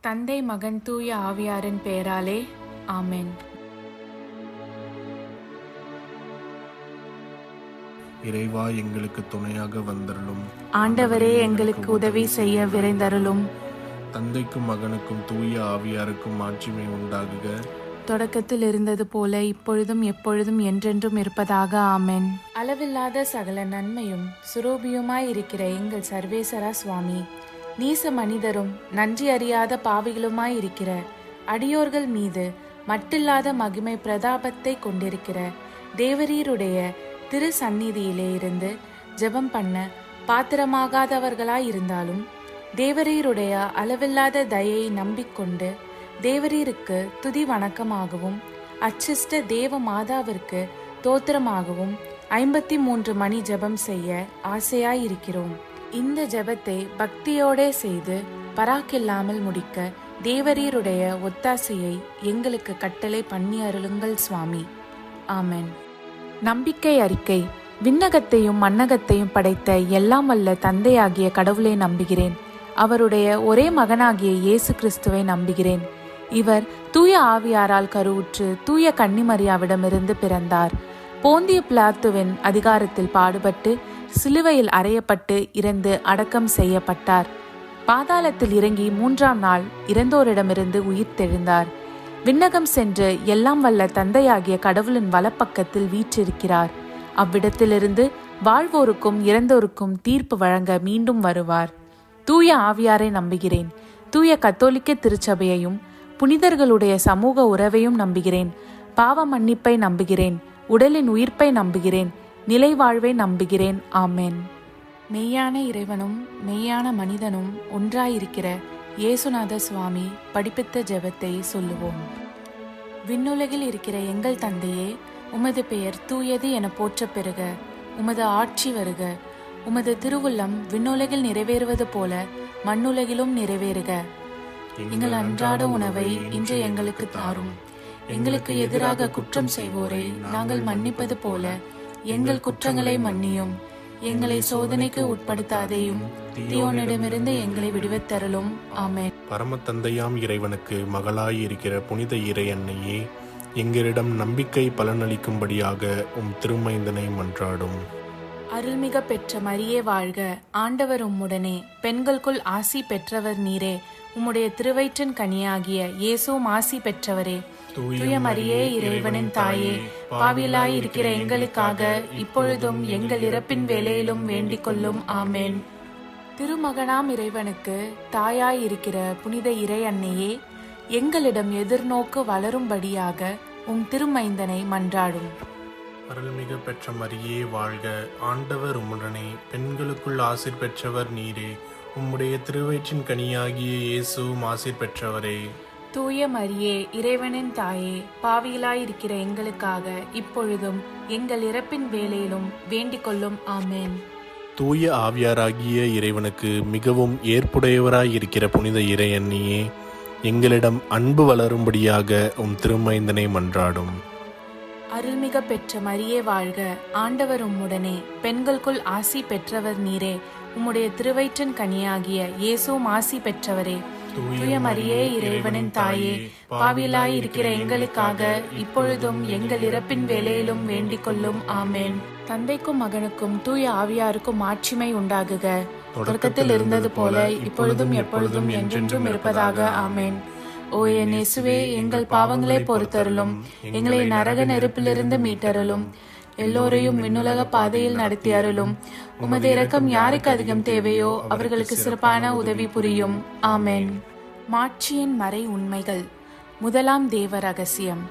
தந்தை, மகன், தூய ஆவியாரின் பெயராலே ஆமென். இறைவா, எங்களுக்கு துணையாக வந்தருளும். ஆண்டவரே, எங்களுக்கு உதவி செய்ய விரைந்தருளும். தந்தைக்கும் மகனுக்கும் தூய ஆவியாருக்கும் ஆட்சிமை உண்டாகுக. தொடக்கத்தில் இருந்தது போல இப்பொழுதும் எப்பொழுதும் என்றென்றும் இருப்பதாக ஆமென். அளவில்லாத சகல நன்மையும் சுரூபியுமாயிருக்கிற எங்கள் சர்வேசரா சுவாமி, நீச மனிதரும் நன்றி அறியாத பாவிகளுமாயிருக்கிற அடியோர்கள் மீது மட்டில்லாத மகிமை பிரதாபத்தை கொண்டிருக்கிற தேவரீருடைய திரு சந்நிதியிலே இருந்து ஜெபம் பண்ண பாத்திரமாகாதவர்களாயிருந்தாலும் தேவரீருடைய அளவில்லாத தயையை நம்பிக்கொண்டு தேவரீருக்கு துதி வணக்கமாகவும் அச்சிஷ்ட தேவ மாதாவிற்கு தோத்திரமாகவும் 53 மணி ஜெபம் செய்ய ஆசையாயிருக்கிறோம். இந்த ஜெபத்தை பக்தியோட செய்து பராக்கில்லாமல் முடிக்க தேவரீருடைய ஒத்தாசையை எங்களுக்கு கட்டளை பண்ணி அருளுங்கள் சுவாமி. ஆமென். நம்பிக்கை அறிக்கை. விண்ணகத்தையும் மண்ணகத்தையும் படைத்த எல்லாம் வல்ல தந்தையாகிய கடவுளை நம்புகிறேன். அவருடைய ஒரே மகனாகிய இயேசு கிறிஸ்துவை நம்புகிறேன். இவர் தூய ஆவியாரால் கருவுற்று தூய கன்னிமரியாவிடமிருந்து பிறந்தார். போந்திய பிலாத்துவின் அதிகாரத்தில் பாடுபட்டு சிலுவையில் அறையப்பட்டு இறந்து அடக்கம் செய்யப்பட்டார். பாதாளத்தில் இறங்கி 3ஆம் நாள் இறந்தோரிடமிருந்து உயிர்த்தெழுந்தார். விண்ணகம் சென்று எல்லாம் வல்ல தந்தையாகிய கடவுளின் வலப்பக்கத்தில் வீற்றிருக்கிறார். அவ்விடத்திலிருந்து வாழ்வோருக்கும் இறந்தோருக்கும் தீர்ப்பு வழங்க மீண்டும் வருவார். தூய ஆவியாரை நம்புகிறேன். தூய கத்தோலிக்க திருச்சபையையும் புனிதர்களுடைய சமூக உறவையும் நம்புகிறேன். பாவ மன்னிப்பை நம்புகிறேன். உடலின் உயிர்ப்பை நம்புகிறேன். நிலை வாழ்வை நம்புகிறேன். ஆமென். மெய்யான இறைவனும் மெய்யான மனிதனும் ஒன்றாயிருக்கிற இயேசுநாத சுவாமி படிப்பித்த ஜெபத்தை சொல்லுவோம். விண்ணுலகில் இருக்கிற எங்கள் தந்தையே, உமது பெயர் தூயது என போற்ற பெறுக. உமது ஆட்சி வருக. உமது திருவுள்ளம் விண்ணுலகில் நிறைவேறுவது போல மண்ணுலகிலும் நிறைவேறுக. எங்கள் அன்றாட உணவை இன்று எங்களுக்கு தாரும். எங்களுக்கு எதிராக குற்றம் செய்வோரை நாங்கள் மன்னிப்பது போல எங்கள் குற்றங்களை மன்னியும். எங்களை சோதனைக்கு உட்படுத்தாதேயும், தீயோனிடமிருந்து எங்களை விடுவித்தருளும். ஆமென். பரம தந்தையாம் இறைவனுக்கு மகளாய் இருக்கிற புனித இறை அன்னையே, எங்களிடம் நம்பிக்கை பலனளிக்கும்படியாக உம் திருமைந்தனை மன்றாடும். அருள்மிக பெற்ற மரியே வாழ்க. ஆண்டவர் உம்முடனே, பெண்களுக்குள் ஆசி பெற்றவர் நீரே. உம்முடைய திருவயிற்றின் கனியாகிய இயேசுவும் ஆசி பெற்றவரே. தூய மரியே, இறைவனின் தாயே, பாவியலாய் இருக்கிற எங்களுக்காக இப்பொழுதும் எங்கள் இறப்பின் வேளையிலும் வேண்டிக் கொள்ளும். ஆமென். திருமகனாம் இறைவனுக்கு தாயாய் இருக்கிற புனித இறை அன்னையே, எங்களிடம் எதிர்நோக்கு வளரும்படியாக உம் திருமைந்தனை மன்றாடும். அருள்மிகு பெற்ற மரியே வாழ்க. ஆண்டவர் உம்முடனே, பெண்களுக்குள் ஆசீர் பெற்றவர் நீரே. உம்முடைய திருவயிற்றின் கனியாகிய இயேசுவும் ஆசீர் பெற்றவரே. தூய மரியே, இறைவனின் தாயே, பாவியலாயிருக்கிற எங்களுக்காக இப்பொழுதும் எங்கள் இறப்பின் வேளையிலும் வேண்டிக் கொள்ளும். ஆமென். தூய ஆவியாராகிய இறைவனுக்கு மிகவும் ஏற்புடையவராயிருக்கிற புனித இறை அன்னியே, எங்களிடம் அன்பு வளரும்படியாக உம் திருமைந்தனை மன்றாடும். அருள்மிக பெற்ற மரியே வாழ்க. ஆண்டவர் உம்முடனே, பெண்களுக்குள் ஆசி பெற்றவர் நீரே. உம்முடைய திருவயிற்றின் கனியாகிய இயேசுவும் ஆசி பெற்றவரே. தூய மரியே, இறைவனின் தாயே, பாவியலாய் இருக்கிற எங்களுக்காக இப்பொழுதும் எங்கள் இறப்பின் வேளையிலும் வேண்டிக் கொள்ளும். ஆமென். தந்தைக்கும் மகனுக்கும் தூய ஆவியாருக்கும் ஆட்சிமை உண்டாகுக. தொடக்கத்தில் இருந்தது போல இப்பொழுதும் எப்பொழுதும் என்றென்றும் இருப்பதாக. ஆமென். ஓ என் இயேசுவே, எங்கள் பாவங்களை பொறுத்தருளும். எங்களை நரக நெருப்பிலிருந்து மீட்டருளும். எல்லோரையும் விண்ணுலக பாதையில் நடத்தி அருளும். உமது இரக்கம் யாருக்கு அதிகம் தேவையோ அவர்களுக்கு சிறப்பான உதவி புரியும். ஆமென். மாட்சியின் மறை உண்மைகள். முதலாம் தேவ ரகசியம்.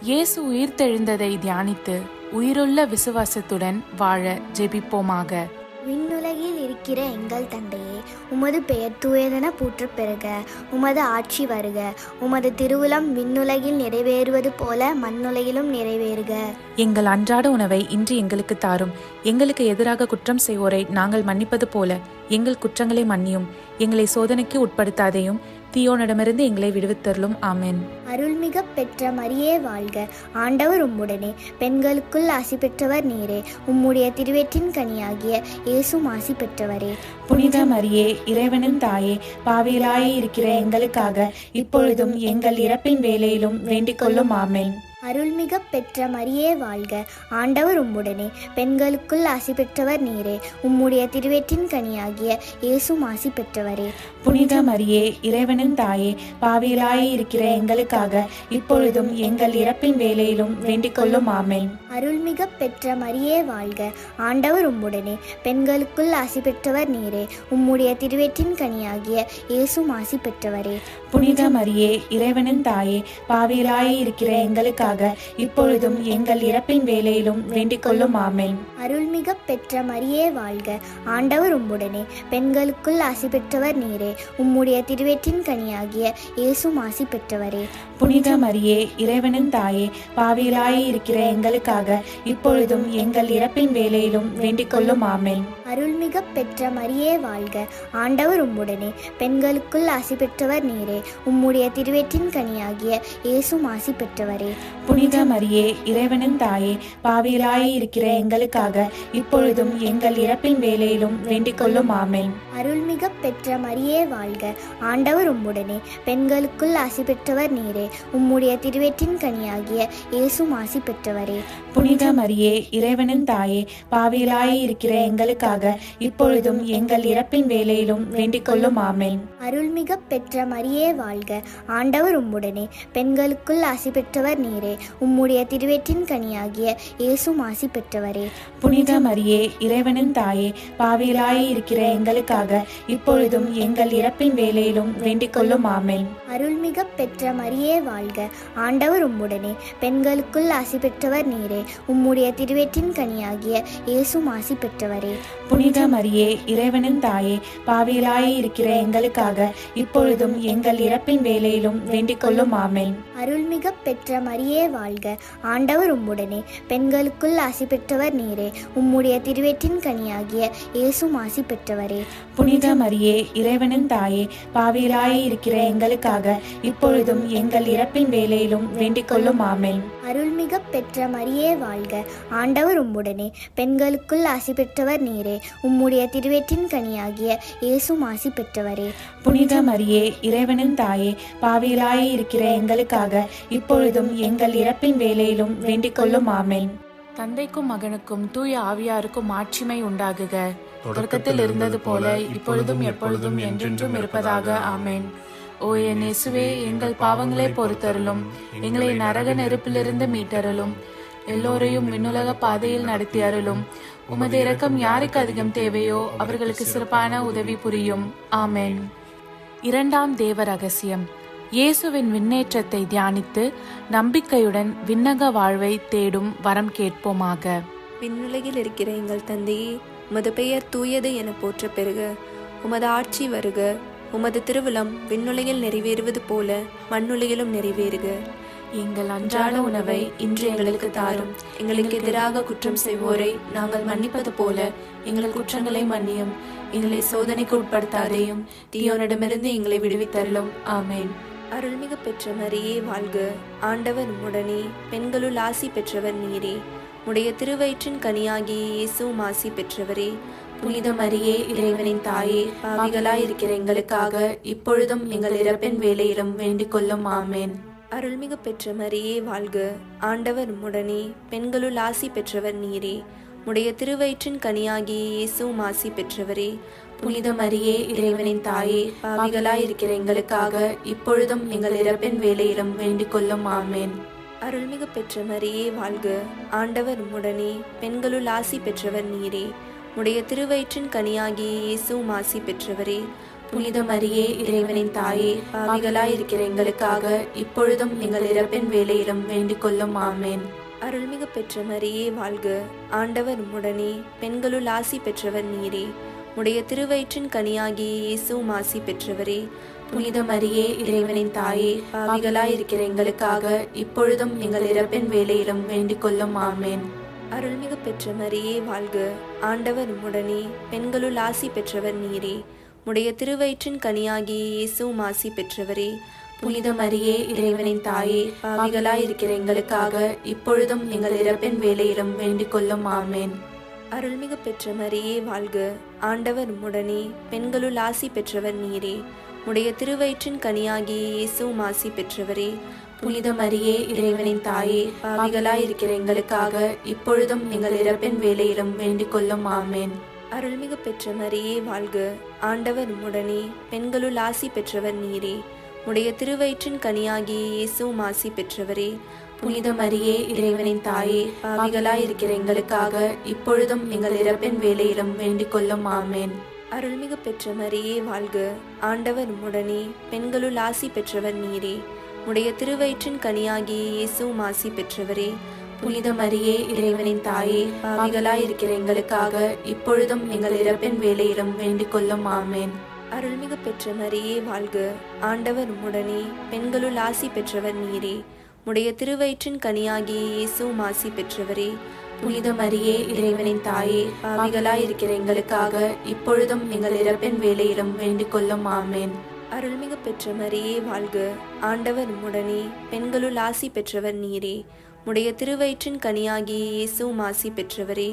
இயேசு உயிர்த்தெழுந்ததை தியானித்து உயிருள்ள விசுவாசத்துடன் வாழ ஜெபிப்போமாக. விண்ணுலகில் இருக்கிற எங்கள் தந்தையே, உமது பெயர் தூயதென போற்ற பெறுக. உமது ஆட்சி வருக. உமது திருவுளம் விண்ணுலகில் நிறைவேறுவது போல மண்ணுலகிலும் நிறைவேறுக. எங்கள் அன்றாட உணவை இன்று எங்களுக்கு தாரும். எங்களுக்கு எதிராக குற்றம் செய்வோரை நாங்கள் மன்னிப்பது போல எங்கள் குற்றங்களை மன்னியும். எங்களை சோதனைக்கு உட்படுத்தாதேயும், தீயோனிடமிருந்து எங்களை விடுவித்தருளும். ஆமென். அருள்மிக பெற்ற மரியே வாழ்க, ஆண்டவர் உம்முடனே, பெண்களுக்குள் ஆசி பெற்றவர் நீரே. உம்முடைய திருவயிற்றின் கனியாகிய இயேசுவும் ஆசி பெற்றவரே. புனித மரியே, இறைவனின் தாயே, பாவிகளாய் இருக்கிற எங்களுக்காக இப்பொழுதும் எங்கள் இறப்பின் வேளையிலும் வேண்டிக் கொள்ளும். ஆமென். அருள்மிக பெற்ற மரியே வாழ்க, ஆண்டவர் உம்முடனே, பெண்களுக்குள் ஆசி பெற்றவர் நீரே. உம்முடைய திருவயிற்றின் கனியாகிய இயேசுவும் ஆசி பெற்றவரே. புனித மரியே, இறைவனின் தாயே, பாவிகளாய் இருக்கிற எங்களுக்காக இப்பொழுதும் எங்கள் இறப்பின் வேளையிலும் வேண்டிக் கொள்ளும். ஆமென். அருள்மிக பெற்ற மரியே வாழ்க, ஆண்டவர் உம்முடனே, பெண்களுக்குள் ஆசி பெற்றவர் நீரே. உம்முடைய திருவயிற்றின் கனியாகிய இயேசுவும் ஆசி பெற்றவரே. புனித மரியே, இறைவனின் தாயே, பாவிகளாய் இருக்கிற எங்களுக்காக இப்பொழுதும் எங்கள் இறப்பின் வேளையிலும் வேண்டிக் கொள்ளும். ஆமென். அருள்மிக பெற்ற மரியே வாழ்க, ஆண்டவர் உம்முடனே, பெண்களுக்குள் ஆசி பெற்றவர் நீரே. உம்முடைய திருவயிற்றின் கனியாகிய இயேசுவும் ஆசி பெற்றவரே. புனித மரியே, இறைவனின் தாயே, பாவிகளாய் இருக்கிற எங்களுக்காக இப்பொழுதும் எங்கள் இறப்பின் வேளையிலும் வேண்டிக் கொள்ளும். ஆமென். அருள்மிக பெற்ற மரியே வாழ்க, ஆண்டவர் உம்முடனே, பெண்களுக்குள் ஆசி பெற்றவர் நீரே. உம்முடைய திருவயிற்றின் கனியாகிய இயேசுவும் ஆசி பெற்றவரே. புனித மரியே, இறைவனின் தாயே, பாவிகளாய் இருக்கிற எங்களுக்காக இப்பொழுதும் எங்கள் இறப்பின் வேளையிலும் வேண்டிக் கொள்ளும். ஆமென். அருள்மிக பெற்ற மரியே வாழ்க, ஆண்டவர் உம்முடனே, பெண்களுக்குள் ஆசி பெற்றவர் நீரே. உம்முடைய திருவயிற்றின் கனியாகிய இயேசுவும் ஆசி பெற்றவரே. புனித மரியே, இறைவனின் தாயே, பாவிகளாய் இருக்கிற எங்களுக்காக இப்பொழுதும் எங்கள் இறப்பின் வேளையிலும் வேண்டிக் கொள்ளும். ஆமென். அருள்மிக பெற்ற மரியே வாழ்க, ஆண்டவர் உம்முடனே, பெண்களுக்குள் ஆசி பெற்றவர் நீரே. உம்முடைய திருவயிற்றின் கனியாகிய இயேசுவும் ஆசி பெற்றவரே. புனித மரியே, இறைவனின் தாயே, பாவிகளாய் இருக்கிற எங்களுக்காக இப்பொழுதும் எங்கள் இறப்பின் வேளையிலும் வேண்டிக் கொள்ளும். ஆமென். அருள்மிக பெற்ற மரியே வாழ்க, ஆண்டவர் உம்முடனே, பெண்களுக்குள் ஆசி பெற்றவர் நீரே. உம்முடைய திருவயிற்றின் கனியாகிய இயேசுவும் ஆசி பெற்றவரே. புனித மரியே, இறைவனின் தாயே, பாவிகளாய் இருக்கிற எங்களுக்காக இப்பொழுதும் எங்கள் இறப்பின் வேளையிலும் வேண்டிக் கொள்ளும். ஆமென். அருள்மிக பெற்ற மரியே வாழ்க, ஆண்டவர் உம்முடனே, பெண்களுக்குள் ஆசி பெற்றவர் நீரே. உம்முடைய திருவயிற்றின் கனியாகிய இயேசுவும் ஆசி பெற்றவரே. புனித மரியே, இறைவனின் தாயே, பாவிகளாய் இருக்கிற எங்களுக்காக இப்பொழுதும் எங்கள் இறப்பின் வேளையிலும் வேண்டிக் கொள்ளும். ஆமென். அருள்மிக பெற்ற மரியே வாழ்க, ஆண்டவர் உம்முடனே, பெண்களுக்குள் ஆசி பெற்றவர் நீரே. உம்முடைய திருவயிற்றின் கனியாகிய இயேசுவும் ஆசி பெற்றவரே. புனித மரியே, இறைவனின் தாயே, பாவிகளாய் இருக்கிற எங்களுக்காக இப்பொழுதும் எங்கள் இறப்பின் வேளையிலும் வேண்டிக் கொள்ளும். ஆமென். தந்தைக்கும் மகனுக்கும் தூய ஆவியாருக்கும் ஆட்சிமை உண்டாகுக. தொடக்கத்தில் இருந்தது போல இப்பொழுதும் எப்பொழுதும் என்றென்றும் இருப்பதாக. ஆமென். ஓ என் இயேசுவே, எங்கள் பாவங்களை பொறுத்தருளும், எங்களை நரக நெருப்பிலிருந்து மீட்டருளும், எல்லோரையும் விண்ணுலக பாதையில் நடத்தி அருளும். உமது இரக்கம் யாருக்கு அதிகம் தேவையோ அவர்களுக்கு சிறப்பான உதவி புரியும். ஆமென். இரண்டாம் தேவ ரகசியம். இயேசுவின் விண்ணேற்றத்தை தியானித்து நம்பிக்கையுடன் விண்ணக வாழ்வை தேடும் வரம் கேட்போமாக. விண்ணுலகில் இருக்கிற எங்கள் தந்தையே, உமது பெயர் தூயது என போற்ற பெறுக. உமது ஆட்சி வருக. உமது திருவுளம் விண்ணுலகில் நிறைவேறுவது போல மண்ணுலகிலும் நிறைவேறுக. எங்கள் அன்றாட உணவை இன்று எங்களுக்கு தாரும். எங்களுக்கு எதிராக குற்றம் செய்வோரை நாங்கள் மன்னிப்பது போல எங்கள் குற்றங்களை மன்னியும். எங்களை சோதனைக்கு உட்படுத்தாதேயும், தீயோனிடமிருந்து எங்களை விடுவித்தருளும். ஆமென். அருள்மிகு பெற்ற மரியே வாழ்க, ஆண்டவர் உம்முடனே, பெண்களுள் ஆசி பெற்றவர் நீரே. உடைய திருவயிற்றின் கனியாகிய இயேசுவும் ஆசி பெற்றவரே. புனித மரியே, இறைவனின் தாயே, பாவிகளாய் இருக்கிற எங்களுக்காக இப்பொழுதும் எங்கள் இறப்பின் வேளையிலும் வேண்டிக் கொள்ளும். ஆமென். அருள்மிகு பெற்ற மரியே வாழ்க, ஆண்டவர் உம்முடனே, பெண்களுள் ஆசி பெற்றவர் நீரே. உடைய திருவயிற்றின் கனியாகிய இயேசுவும் ஆசி பெற்றவரே. புனித மரியே, இறைவனின் தாயே, பாவிகளாய் இருக்கிற எங்களுக்காக இப்பொழுதும் எங்கள் இறப்பின் வேளையிலும் வேண்டிக் கொள்ளும். ஆமென். அருள்மிகு பெற்ற மரியே வாழ்க, ஆண்டவர் உம்முடனே, பெண்களுள் ஆசி பெற்றவர் நீரே. உடைய திருவயிற்றின் கனியாகிய இயேசுவும் ஆசி பெற்றவரே. புனித மரியே, இறைவனின் தாயே, பாவிகளாய் இருக்கிற எங்களுக்காக இப்பொழுதும் எங்கள் இறப்பின் வேளையிலும் வேண்டிக் கொள்ளும். ஆமென். அருள்மிகு பெற்ற மரியே வாழ்க, ஆண்டவர் உம்முடனே, பெண்களுள் ஆசி பெற்றவர் நீரே. உடைய திருவயிற்றின் கனியாகிய இயேசுவும் ஆசி பெற்றவரே. புனித மரியே, இறைவனின் தாயே, பாவிகளாய் இருக்கிற எங்களுக்காக இப்பொழுதும் எங்கள் இறப்பின் வேளையிலும் வேண்டிக் கொள்ளும். ஆமென். அருள்மிகு பெற்ற மரியே வாழ்க, ஆண்டவர் உம்முடனே, பெண்களுள் ஆசி பெற்றவர் நீரே. உடைய திருவயிற்றின் கனியாகிய இயேசுவும் ஆசி பெற்றவரே. புனித மரியே, இறைவனின் தாயே, பாவிகளாயிருக்கிற எங்களுக்காக இப்பொழுதும் எங்கள் இறப்பின் வேளையிலும் வேண்டிக் கொள்ளும். ஆமேன். அருள்மிகு பெற்ற மரியே வாழ்க. ஆண்டவர் உம்முடனே, பெண்களுள் ஆசி பெற்றவர் நீரே. உடைய திருவயிற்றின் கனியாகிய இயேசுவும் ஆசி பெற்றவரே. புனித மரியே, இறைவனின் தாயே, பாவிகளாயிருக்கிற எங்களுக்காக இப்பொழுதும் எங்கள் இறப்பின் வேளையிலும் வேண்டிக் கொள்ளும். ஆமேன். அருள்மிகு பெற்ற மரியே வாழ்க. ஆண்டவர் உம்முடனே, பெண்களுள் ஆசி பெற்றவர் நீரே. உடைய திருவயிற்றின் கனியாகிய இயேசுவும் ஆசி பெற்றவரே. புனித மரியே, இறைவனின் தாயே, பாவிகளாயிருக்கிற எங்களுக்காக இப்பொழுதும் எங்கள் இறப்பின் வேளையிலும் வேண்டிக் கொள்ளும். ஆமேன். அருள்மிகு பெற்ற மரியே வாழ்க. ஆண்டவர் உம்முடனே, பெண்களுள் ஆசி பெற்றவர் நீரே. உடைய திருவயிற்றின் கனியாகிய இயேசுவும் ஆசி பெற்றவரே. புனித மரியே, இறைவனின் தாயே, பாவிகளாயிருக்கிற எங்களுக்காக இப்பொழுதும் எங்கள் இறப்பின் வேளையிலும் வேண்டிக் கொள்ளும். ஆமேன். அருள்மிகு பெற்ற மரியே வாழ்க. ஆண்டவர் உம்முடனே, பெண்களுள் ஆசி பெற்றவர் நீரே. உடைய திருவயிற்றின் கனியாகிய இயேசுவும் ஆசி பெற்றவரே. புனித மரியே, இறைவனின் தாயே, பாவிகளாயிருக்கிற எங்களுக்காக இப்பொழுதும் எங்கள் இறப்பின் வேளையிலும் வேண்டிக் கொள்ளும். ஆமேன். அருள்மிகு பெற்ற மரியே வாழ்க. ஆண்டவர் உம்முடனே, பெண்களுள் ஆசி பெற்றவர் நீரே. உடைய திருவயிற்றின் கனியாகிய இயேசுவும் ஆசி பெற்றவரே.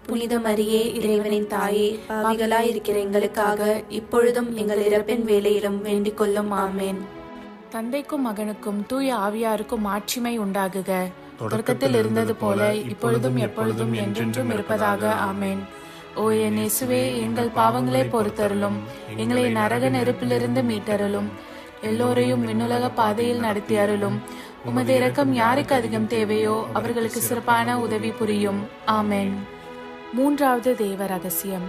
புனித மரியே, இறைவனின் தாயே, பாவிகளாயிருக்கிற எங்களுக்காக இப்பொழுதும் எங்கள் இறப்பின் வேளையிலும் வேண்டிக் கொள்ளும். ஆமேன். தந்தைக்கும் மகனுக்கும் தூய ஆவியாருக்கும் மாட்சிமை உண்டாகுக. தொடக்கத்தில் இருந்தது போல இப்பொழுதும் எப்பொழுதும் என்றென்றும் இருப்பதாக. ஆமேன். ஓ என் இயேசுவே, எங்கள் பாவங்களை பொறுத்தருளும், எங்களை நரக நெருப்பிலிருந்து மீட்டருளும், எல்லோரையும் விண்ணுலக பாதையில் நடத்தி அருளும். உமது இரக்கம் யாருக்கு அதிகம் தேவையோ அவர்களுக்கு சிறப்பான உதவி புரியும். ஆமேன். மூன்றாவது தேவ ரகசியம்.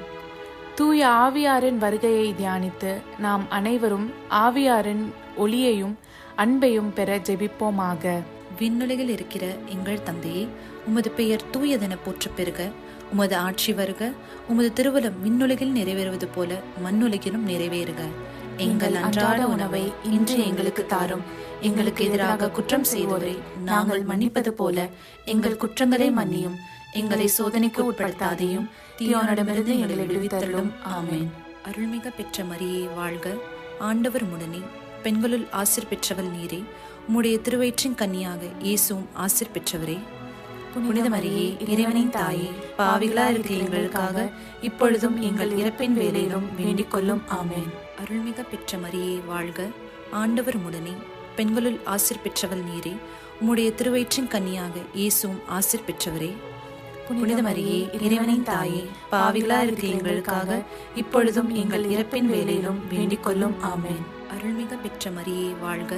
தூய ஆவியாரின் வருகையை தியானித்து நாம் அனைவரும் ஆவியாரின் ஒளியையும் அன்பையும் பெற ஜெபிப்போமாக. விண்ணுலகில் இருக்கிற எங்கள் தந்தையே, உமது பெயர் தூயதென போற்றப் பெறுக. உமது ஆட்சி வருக. உமது திருவுளம் விண்ணுலகில் நிறைவேறுவது போல மண்ணுலகிலும் நிறைவேறுக. எங்கள் அன்றாட உணவை இன்று எங்களுக்கு தாரும். எங்களுக்கு எதிராக குற்றம் செய்வோரை நாங்கள் மன்னிப்பது போல எங்கள் குற்றங்களை மன்னியும். எங்களை சோதனைக்கு உட்படுத்தாதையும் தீயோனிடமிருந்து எங்களை விடுவித்தருளும். ஆமேன். அருள்மிக பெற்ற மரியே வாழ்க. ஆண்டவர் உம்முடனே, பெண்களுள் ஆசீர் பெற்றவள் நீரே. உம்முடைய திருவயிற்றின் கன்னியாக இயேசுவும் ஆசீர் பெற்றவரே. புனித மரியே, இறைவனின் தாயே, பாவிகளாயிருக்கிற எங்களுக்காக இப்பொழுதும் எங்கள் இறப்பின் வேளையிலும் வேண்டிக் கொள்ளும். ஆமேன். அருள்மிக பெற்ற மரியே வாழ்க. ஆண்டவர் உம்முடனே, பெண்களுள் ஆசீர் பெற்றவள் நீரே. உம்முடைய திருவயிற்றின் கன்னியாக இயேசுவும் ஆசீர் பெற்றவரே. புனித மரியே, இறைவனின் தாயே, பாவிகளாயிருக்கிற எங்களுக்காக இப்பொழுதும் எங்கள் இறப்பின் வேளையிலும் வேண்டிக் கொள்ளும். ஆமேன். அருள்மிக பெற்ற மரியே வாழ்க.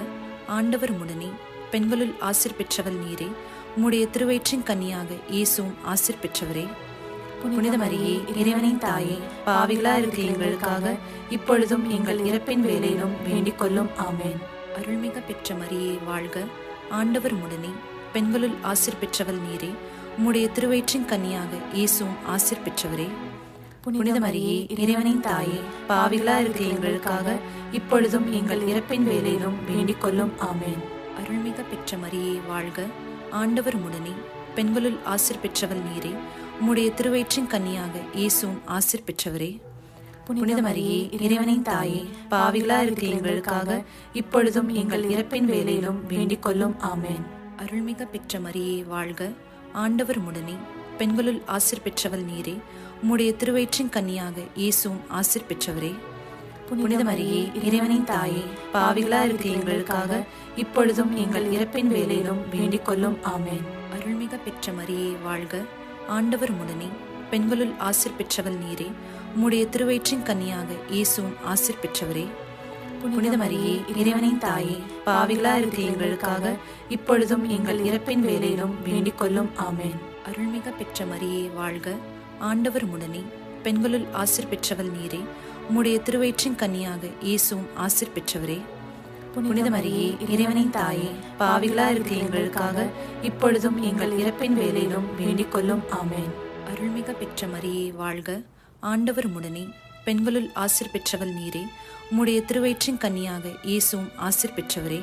ஆண்டவர் உம்முடனே, பெண்களுள் ஆசீர் பெற்றவள் நீரே. உம்முடைய திருவயிற்றின் கன்னியாக இயேசுவும் ஆசீர் பெற்றவரே. புனித மரியே, இறைவனின் தாயே, பாவிகளாயிருக்கிற எங்களுக்காக இப்பொழுதும் எங்கள் இறப்பின் வேளையிலும் வேண்டிக் கொள்ளும். ஆமேன். அருள்மிக பெற்ற மரியே வாழ்க. ஆண்டவர் உம்முடனே, பெண்களுள் ஆசீர் பெற்றவள் நீரே. உம்முடைய திருவயிற்றின் கன்னியாக இயேசுவும் ஆசீர் பெற்றவரே. புனித மரியே, இறைவனின் தாயே, பாவிகளாயிருக்கிற எங்களுக்காக இப்பொழுதும் எங்கள் இறப்பின் வேளையிலும் வேண்டிக் கொள்ளும். ஆமேன். அருள்மிக பெற்ற மரியே வாழ்க. ஆண்டவர் உம்முடனே, பெண்களுள் ஆசீர் பெற்றவள் நீரே. உம்முடைய திருவயிற்றின் கன்னியாக இயேசுவும் ஆசீர் பெற்றவரே. புனித மரியே, இறைவனின் தாயே, பாவிகளாயிருக்கிற எங்களுக்காக இப்பொழுதும் எங்கள் இறப்பின் வேளையிலும் வேண்டிக் கொள்ளும். ஆமேன். அருள்மிக பெற்ற மரியே வாழ்க. ஆண்டவர் உம்முடனே, பெண்களுள் ஆசீர் பெற்றவள் நீரே. உம்முடைய திருவயிற்றின் கன்னியாக இயேசுவும் ஆசீர் பெற்றவரே. புனித மரியே, இறைவனின் தாயே, பாவிகளாயிருக்கிற எங்களுக்காக இப்பொழுதும் எங்கள் இறப்பின் வேளையிலும் வேண்டிக் கொள்ளும். ஆமேன். அருள்மிக பெற்ற மரியே வாழ்க. ஆண்டவர் உம்முடனே, பெண்களுள் ஆசீர் பெற்றவள் நீரே. உம்முடைய திருவயிற்றின் கன்னியாக இயேசுவும் ஆசீர் பெற்றவரே. புனித மரியே, இறைவனின் தாயே, பாவிகளாயிருக்கிற எங்களுக்காக இப்பொழுதும் எங்கள் இறப்பின் வேளையிலும் வேண்டிக் கொள்ளும். ஆமேன். அருள்மிக பெற்ற மரியே வாழ்க. ஆண்டவர் உம்முடனே, பெண்களுள் ஆசீர் பெற்றவள் நீரே. உம்முடைய திருவயிற்றின் கன்னியாக இயேசுவும் ஆசீர் பெற்றவரே. புனித மரியே, இறைவனின் தாயே, பாவிகளாயிருக்கிற எங்களுக்காக இப்பொழுதும் எங்கள் இறப்பின் வேளையிலும் வேண்டிக் கொள்ளும். ஆமேன். அருள்மிக பெற்ற மரியே வாழ்க. ஆண்டவர் உம்முடனே, பெண்களுள் ஆசீர் பெற்றவள் நீரே. உம்முடைய திருவயிற்றின் கன்னியாக இயேசுவும் ஆசீர் பெற்றவரே.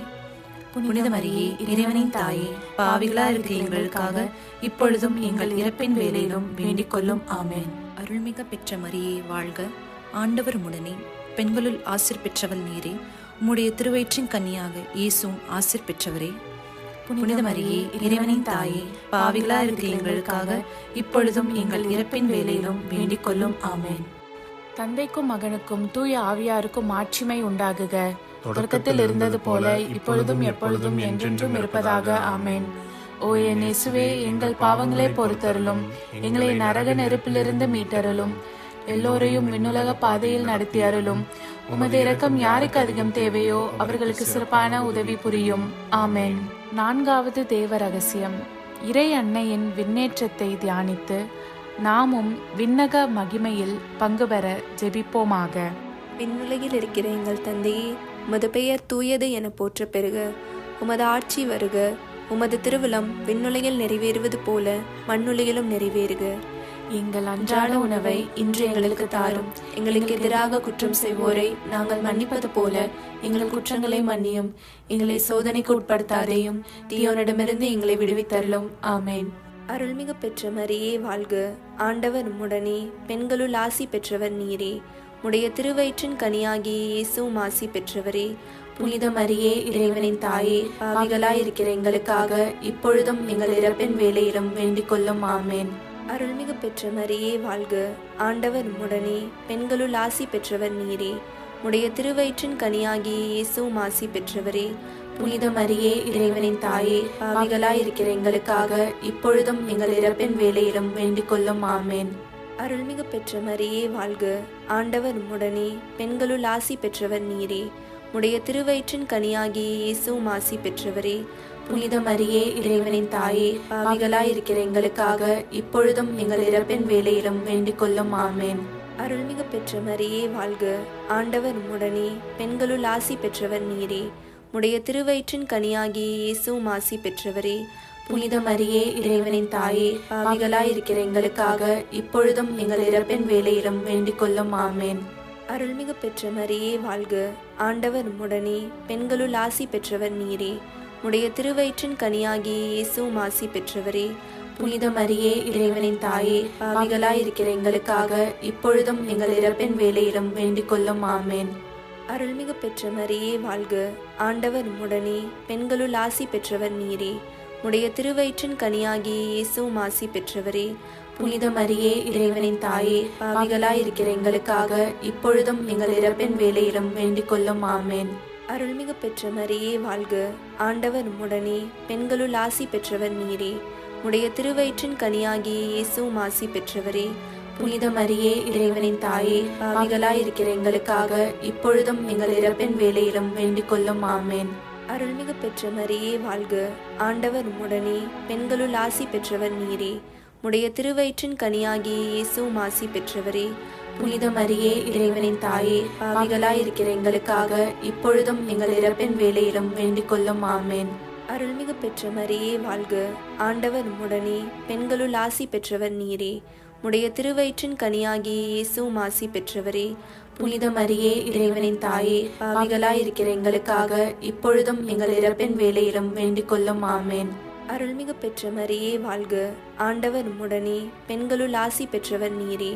புனித மரியே, இறைவனின் தாயே, பாவிகளாயிருக்கிற எங்களுக்காக இப்பொழுதும் எங்கள் இறப்பின் வேளையிலும் வேண்டிக் கொள்ளும். ஆமேன். அருள்மிக பெற்ற மரியே வாழ்க. ஆண்டவர் உம்முடனே, பெண்களுள் ஆசீர் பெற்றவள் நீரே. உம்முடைய திருவயிற்றின் கன்னியாக இயேசுவும் ஆசீர் பெற்றவரே. புனித மரியே, இறைவனின் தாயே, பாவிகளா இருக்கிற எங்களுக்காக இப்பொழுதும் எங்கள் இறப்பின் வேளையிலும் வேண்டிக் கொள்ளும். ஆமென். தந்தைக்கும் மகனுக்கும் தூய ஆவியாருக்கும் மாட்சிமை உண்டாகுக. தொடக்கத்தில் இருந்தது போல இப்பொழுதும் எப்பொழுதும் என்றென்றும் இருப்பதாக. ஆமென். ஓ என் இயேசுவே, எங்கள் பாவங்களை பொறுத்தருளும், எங்களை நரக நெருப்பிலிருந்து மீட்டருளும், எல்லோரையும் விண்ணுலக பாதையில் நடத்தி அருளும். உமது இரக்கம் யாருக்கு அதிகம் தேவையோ அவர்களுக்கு சிறப்பான உதவி புரியும். ஆமென். நான்காவது தேவ ரகசியம். இறை அன்னையின் விண்ணேற்றத்தை தியானித்து நாமும் விண்ணக மகிமையில் பங்கு பெற ஜெபிப்போமாக. விண்ணுலகில் இருக்கிற எங்கள் தந்தையே, உமது பெயர் தூயது என போற்ற பெறுக. உமது ஆட்சி வருக. உமது திருவுளம் விண்ணுலகில் நிறைவேறுவது போல மண்ணுலகிலும் நிறைவேறுக. எங்கள் அன்றாட உணவை இன்று எங்களுக்கு தாரும். எங்களுக்கு எதிராக குற்றம் செய்வோரை நாங்கள் மன்னிப்பது போல எங்கள் குற்றங்களை மன்னியும். எங்களை சோதனைக்கு உட்படுத்தாதேயும், தீயோனிடமிருந்து எங்களை விடுவித்தருளும். ஆமென். அருள்மிகு பெற்ற மரியே வாழ்க. ஆண்டவர் உம்முடனே, பெண்களுள் ஆசி பெற்றவர் நீரே. உடைய திருவயிற்றின் கனியாகிய இயேசுவும் ஆசி பெற்றவரே. புனித மரியே, இறைவனின் தாயே, பாவிகளாயிருக்கிற எங்களுக்காக இப்பொழுதும் எங்கள் இறப்பின் வேளையிலும் வேண்டிக் கொள்ளும். ஆமென். அருள்மிகு பெற்ற மரியே வாழ்க. ஆண்டவர் உம்முடனே, பெண்களுள் ஆசி பெற்றவர் நீரே. உடைய திருவயிற்றின் கனியாகிய இயேசுவும் ஆசி பெற்றவரே. புனித மரியே, இறைவனின் தாயே, பாவிகளாயிருக்கிற எங்களுக்காக இப்பொழுதும் எங்கள் இறப்பின் வேளையிலும் வேண்டிக் கொள்ளும். ஆமென். அருள்மிகு பெற்ற மரியே வாழ்க. ஆண்டவர் உம்முடனே, பெண்களுள் ஆசி பெற்றவர் நீரே. உடைய திருவயிற்றின் கனியாகிய இயேசுவும் ஆசி பெற்றவரே. புனித மரியே, இறைவனின் தாயே, பாவிகளாயிருக்கிற எங்களுக்காக இப்பொழுதும் எங்கள் இறப்பின் வேளையிலும் வேண்டிக் கொள்ளும். ஆமென். அருள்மிகு பெற்ற மரியே வாழ்க. ஆண்டவர் உம்முடனே, பெண்களுள் ஆசி பெற்றவர் நீரே. உடைய திருவயிற்றின் கனியாகிய இயேசுவும் ஆசி பெற்றவரே. புனித மரியே, இறைவனின் தாயே, பாவிகளாயிருக்கிற எங்களுக்காக இப்பொழுதும் எங்கள் இறப்பின் வேளையிலும் வேண்டிக் கொள்ளும். ஆமென். அருள்மிகு பெற்ற மரியே வாழ்க. ஆண்டவர் உம்முடனே, பெண்களுள் ஆசி பெற்றவர் நீரே. உடைய திருவயிற்றின் கனியாகிய இயேசுவும் ஆசி பெற்றவரே. புனித மரியே, இறைவனின் தாயே, பாவிகளாயிருக்கிற எங்களுக்காக இப்பொழுதும் எங்கள் இறப்பின் வேளையிலும் வேண்டிக் கொள்ளும். ஆமென். அருள்மிகு பெற்ற மரியே வாழ்க. ஆண்டவர் உம்முடனே, பெண்களுள் ஆசி பெற்றவர் நீரே. உடைய திருவயிற்றின் கனியாகிய இயேசுவும் ஆசி பெற்றவரே. புனித மரியே, இறைவனின் தாயே, பாவிகளாயிருக்கிற எங்களுக்காக இப்பொழுதும் எங்கள் இறப்பின் வேளையிலும் வேண்டிக் கொள்ளும். ஆமென். அருள்மிகு பெற்ற மரியே வாழ்க. ஆண்டவர் உம்முடனே, பெண்களுள் ஆசி பெற்றவர் நீரே. உடைய திருவயிற்றின் கனியாகிய இயேசுவும் ஆசி பெற்றவரே. புனித மரியே, இறைவனின் தாயே, பாவிகளாயிருக்கிற எங்களுக்காக இப்பொழுதும் எங்கள் இறப்பின் வேளையிலும் வேண்டிக் கொள்ளும். ஆமென். அருள்மிகு பெற்ற மரியே வாழ்க. ஆண்டவர் உம்முடனே, பெண்களுள் ஆசி பெற்றவர் நீரே. உடைய திருவயிற்றின் கனியாகிய இயேசுவும் ஆசி பெற்றவரே. புனித மரியே, இறைவனின் தாயே, பாவிகளாயிருக்கிற எங்களுக்காக இப்பொழுதும் எங்கள் இறப்பின் வேளையிலும் வேண்டிக் கொள்ளும். ஆமென். அருள்மிகு பெற்ற மரியே வாழ்க. ஆண்டவர் உம்முடனே, பெண்களுள் ஆசி பெற்றவர் நீரே. உடைய திருவயிற்றின் கனியாகிய இயேசுவும் ஆசி பெற்றவரே. புனித மரியே, இறைவனின் தாயே, பாவிகளாயிருக்கிற எங்களுக்காக இப்பொழுதும் எங்கள் இறப்பின் வேளையிலும் வேண்டிக் கொள்ளும். ஆமென். அருள்மிகு பெற்ற மரியே வாழ்க. ஆண்டவர் உம்முடனே, பெண்களுள் ஆசி பெற்றவர் நீரே.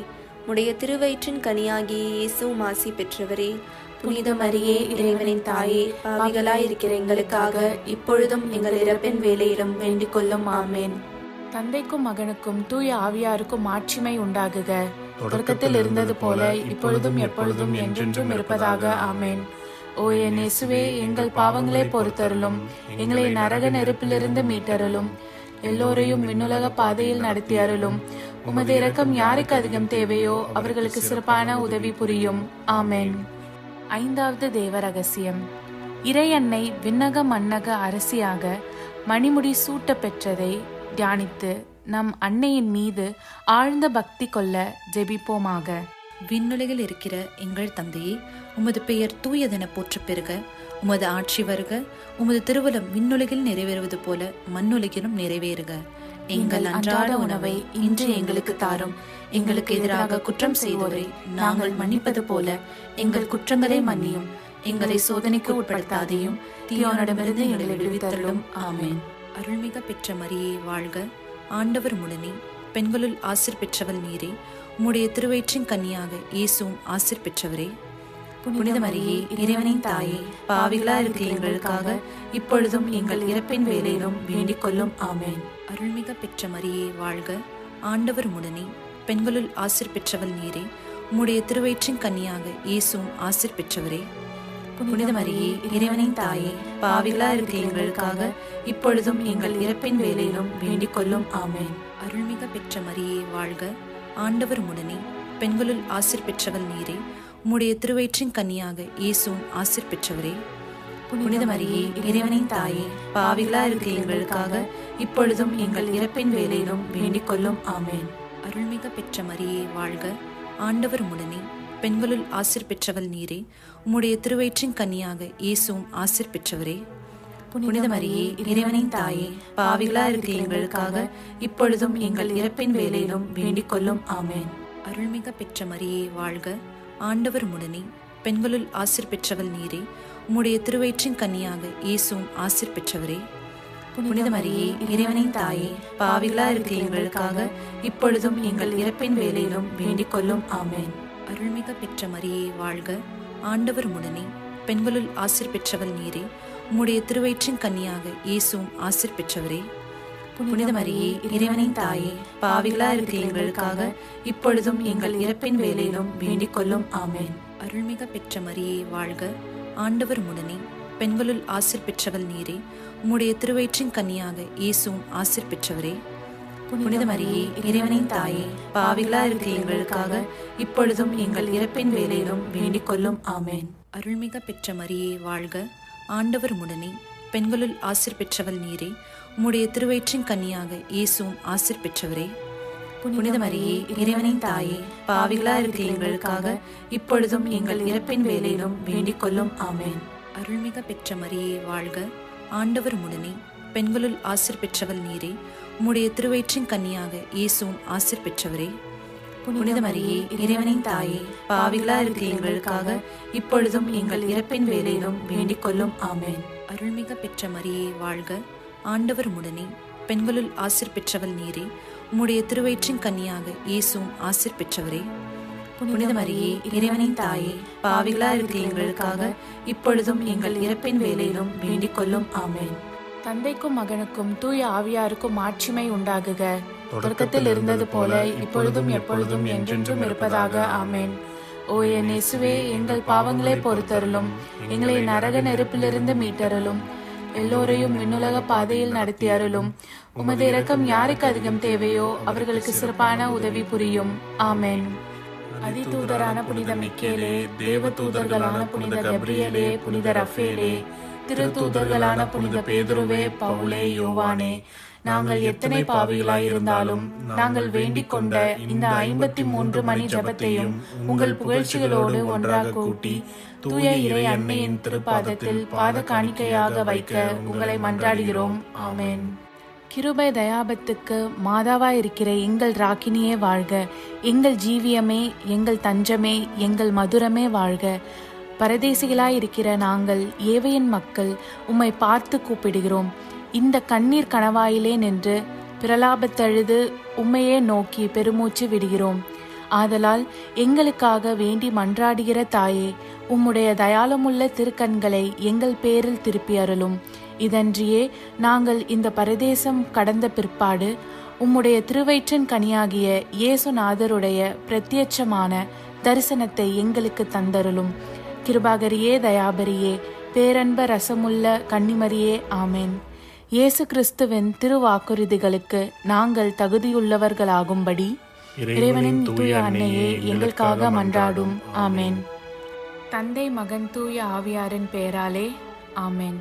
உடைய திருவயிற்றின் கனியாகிய இயேசுவும் ஆசி பெற்றவரே. புனித மரியே, இறைவனின் தாயே, பாவிகளாயிருக்கிற எங்களுக்காக இப்பொழுதும் எங்கள் இறப்பின் வேளையிலும் வேண்டிக் கொள்ளும். ஆமென். தந்தைக்கும் மகனுக்கும் தூய ஆவியாருக்கும் மாட்சிமை உண்டாகுக. தொடக்கத்தில் இருந்தது போல இப்பொழுதும் எப்பொழுதும் என்றென்றும் இருப்பதாக. ஆமென். ஓ என் இயேசுவே, எங்கள் பாவங்களை பொறுத்தருளும், எங்களை நரக நெருப்பிலிருந்து மீட்டருளும், எல்லோரையும் விண்ணுலக பாதையில் நடத்தி அருளும். உமது இரக்கம் யாருக்கு அதிகம் தேவையோ அவர்களுக்கு சிறப்பான உதவி புரியும். ஆமென். ஐந்தாவது தேவ ரகசியம். இறை அன்னை விண்ணக மன்னக அரசியாக மணிமுடி சூட்ட பெற்றதை தியானித்து நம் அன்னையின் மீது ஆழ்ந்த பக்தி கொள்ள ஜெபிப்போமாக. விண்ணுலகில் இருக்கிற எங்கள் தந்தையே, உமது பெயர் தூயதென போற்ற பெறுக. உமது ஆட்சி வருக. உமது திருவுளம் விண்ணுலகில் நிறைவேறுவது போல மண்ணுலகிலும் நிறைவேறுக. எங்கள் அன்றாட உணவை இன்று எங்களுக்கு தாரும். எங்களுக்கு எதிராக குற்றம் செய்வோரை நாங்கள் மன்னிப்பது போல எங்கள் குற்றங்களை மன்னியும். எங்களை சோதனைக்கு உட்படுத்தாதையும், தீயோனிடமிருந்து எங்களை விடுவித்தருளும். ஆமென். அருள்மிக பெற்ற மரியே வாழ்க. ஆண்டவர் உம்முடனே, பெண்களுள் ஆசீர் பெற்றவள் நீரே. உம்முடைய திருவயிற்றின் கன்னியாக இயேசுவும் ஆசீர் பெற்றவரே. புனித மரியே, இறைவனின் தாயே, பாவிகளா இருக்கிற எங்களுக்காக இப்பொழுதும் எங்கள் இறப்பின் வேளையிலும் வேண்டிக் கொள்ளும். ஆமென். அருள்மிக பெற்ற மரியே வாழ்க, ஆண்டவர் உடனே, பெண்களுள் ஆசீர் பெற்றவள் நீரே. உம்முடைய திருவயிற்றின் கன்னியாக இயேசுவும் ஆசீர் பெற்றவரே. புனித மரியே, இறைவனின் தாயே, பாவிகளா இருக்கிற எங்களுக்காக இப்பொழுதும் எங்கள் இறப்பின் வேளையிலும் வேண்டிக் கொள்ளும். ஆமென். அருள்மிக பெற்ற மரியே வாழ்க, ஆண்டவர் உடனே, பெண்களுள் ஆசீர் பெற்றவள் நீரே. உம்முடைய திருவயிற்றின் கன்னியாக இயேசுவும் ஆசீர் பெற்றவரே. புனித மரியே, இறைவனின் தாயே, பாவிகளா இருக்கிற எங்களுக்காக இப்பொழுதும் எங்கள் இறப்பின் வேளையிலும் வேண்டிக் கொள்ளும். ஆமென். அருள்மிக பெற்ற மரியே வாழ்க, ஆண்டவர் உடனே, பெண்களுள் ஆசீர் பெற்றவள் நீரே. உம்முடைய திருவயிற்றின் கன்னியாக இயேசுவும் ஆசீர் பெற்றவரே. புனித மரியே, இறைவனின் தாயே, பாவிகளா இருக்கிற எங்களுக்காக இப்பொழுதும் எங்கள் இறப்பின் வேளையிலும் வேண்டிக் கொள்ளும். ஆமென். அருள்மிக பெற்ற மரியே வாழ்க, ஆண்டவர் உடனே, பெண்களுள் ஆசீர் பெற்றவள் நீரே. உம்முடைய திருவயிற்றின் கன்னியாக இயேசுவும் ஆசீர் பெற்றவரே. புனித மரியே, இறைவனின் தாயே, பாவிகளா இருக்கிற எங்களுக்காக இப்பொழுதும் எங்கள் இறப்பின் வேளையிலும் வேண்டிக் கொள்ளும். ஆமென். அருள்மிக பெற்ற மரியே வாழ்க, ஆண்டவர் உடனே, பெண்களுள் ஆசீர் பெற்றவள் நீரே. உம்முடைய திருவயிற்றின் கன்னியாக இயேசுவும் ஆசீர் பெற்றவரே. புனித மரியே, இறைவனின் தாயே, பாவிகளா இருக்கிற எங்களுக்காக இப்பொழுதும் எங்கள் இறப்பின் வேளையிலும் வேண்டிக் கொள்ளும். ஆமென். அருள்மிக பெற்ற மரியே வாழ்க, ஆண்டவர் உடனே, பெண்களுள் ஆசீர் பெற்றவள் நீரே. உம்முடைய திருவயிற்றின் கன்னியாக இயேசுவும் ஆசீர் பெற்றவரே. புனித மரியே, இறைவனின் தாயே, பாவிகளா இருக்கிற எங்களுக்காக இப்பொழுதும் எங்கள் இறப்பின் வேளையிலும் வேண்டிக் கொள்ளும். ஆமென். அருள்மிக பெற்ற மரியே வாழ்க, ஆண்டவர் உடனே, பெண்களுள் ஆசீர் பெற்றவள் நீரே. உம்முடைய திருவயிற்றின் கன்னியாக இயேசுவும் ஆசீர் பெற்றவரே. புனித மரியே, இறைவனின் தாயே, பாவிகளா இருக்கிற எங்களுக்காக இப்பொழுதும் எங்கள் இறப்பின் வேளையிலும் வேண்டிக் கொள்ளும். ஆமென். அருள்மிக பெற்ற மரியே வாழ்க, ஆண்டவர் உடனே, பெண்களுள் ஆசீர் பெற்றவள் நீரே. உம்முடைய திருவயிற்றின் கன்னியாக இயேசுவும் ஆசீர் பெற்றவரே. புனித மரியே, இறைவனின் தாயே, பாவிகளா இருக்கிற எங்களுக்காக இப்பொழுதும் எங்கள் இறப்பின் வேளையிலும் வேண்டிக் கொள்ளும். ஆமென். அருள்மிக பெற்ற மரியே வாழ்க, ஆண்டவர் உடனே, பெண்களுள் ஆசீர் பெற்றவள் நீரே. உம்முடைய திருவயிற்றின் கன்னியாக இயேசுவும் ஆசீர் பெற்றவரே. புனித மரியே, இறைவனின் தாயே, பாவிகளா இருக்கிற எங்களுக்காக இப்பொழுதும் எங்கள் இறப்பின் வேளையிலும் வேண்டிக் கொள்ளும். ஆமென். தந்தைக்கும் மகனுக்கும் தூய ஆவியாருக்கும் மாட்சிமை உண்டாகுக. தொடக்கத்தில் இருந்தது போல இப்பொழுதும் எப்பொழுதும் என்றென்றும் இருப்பதாக. ஆமென். ஓ என் இயேசுவே, எங்கள் பாவங்களை பொறுத்தருளும், எங்களை நரக நெருப்பிலிருந்து மீட்டருளும், எல்லோரையும் விண்ணுலக பாதையில் நடத்தி அருளும். உமது இரக்கம் யாருக்கு அதிகம் தேவையோ அவர்களுக்கு சிறப்பான உதவி புரியும். ஆமென். அதிதூதரான புனித மிக்கேலே, தேவ தூதர்களான புனித கப்ரியேலே, புனித ரஃபேலே, திருத்தூதர்களான புனித பேதுருவே, பவுலே, யோவானே, நாங்கள் எத்தனை பாவிகளாய் இருந்தாலும் நாங்கள் வேண்டிக் கொண்ட இந்த 53 மணி ஜபத்தையும் உங்கள் புகழ்ச்சிகளோடு ஒன்றாக கூட்டி தூய இறை அன்னையின் திருப்பாதத்தில் பாத காணிக்கையாக வைக்க உங்களை மன்றாடுகிறோம். ஆமென். கிருபை தயாபத்துக்கு மாதாவாயிருக்கிற எங்கள் ராக்கினியே வாழ்க. எங்கள் ஜீவியமே, எங்கள் தஞ்சமே, எங்கள் மதுரமே வாழ்க. பரதேசிகளாயிருக்கிற நாங்கள் ஏவையின் மக்கள் உம்மை பார்த்து கூப்பிடுகிறோம். இந்த கண்ணீர் கணவாயிலே நின்று பிரலாபத்தழுது உம்மையே நோக்கி பெருமூச்சு விடுகிறோம். ஆதலால் எங்களுக்காக வேண்டி மன்றாடுகிற தாயே, உம்முடைய தயாளமுள்ள திருக்கண்களை எங்கள் பேரில் திருப்பி அருளும். இதன்றியே நாங்கள் இந்த பரதேசம் கடந்த பிற்பாடு உம்முடைய திருவயிற்றின் கனியாகிய இயேசுநாதருடைய பிரத்யட்சமான தரிசனத்தை எங்களுக்கு தந்தருளும். கிருபாகரியே, தயாபரியே, பேரன்ப ரசமுள்ள கன்னிமரியே, ஆமென். இயேசு கிறிஸ்துவின் திருவாக்குறுதிகளுக்கு நாங்கள் தகுதியுள்ளவர்களாகும்படி இறைவனின் தூய அன்னையே எங்களுக்காக மன்றாடும். ஆமென். தந்தை, மகன், தூய ஆவியாரின் பெயராலே. ஆமென்.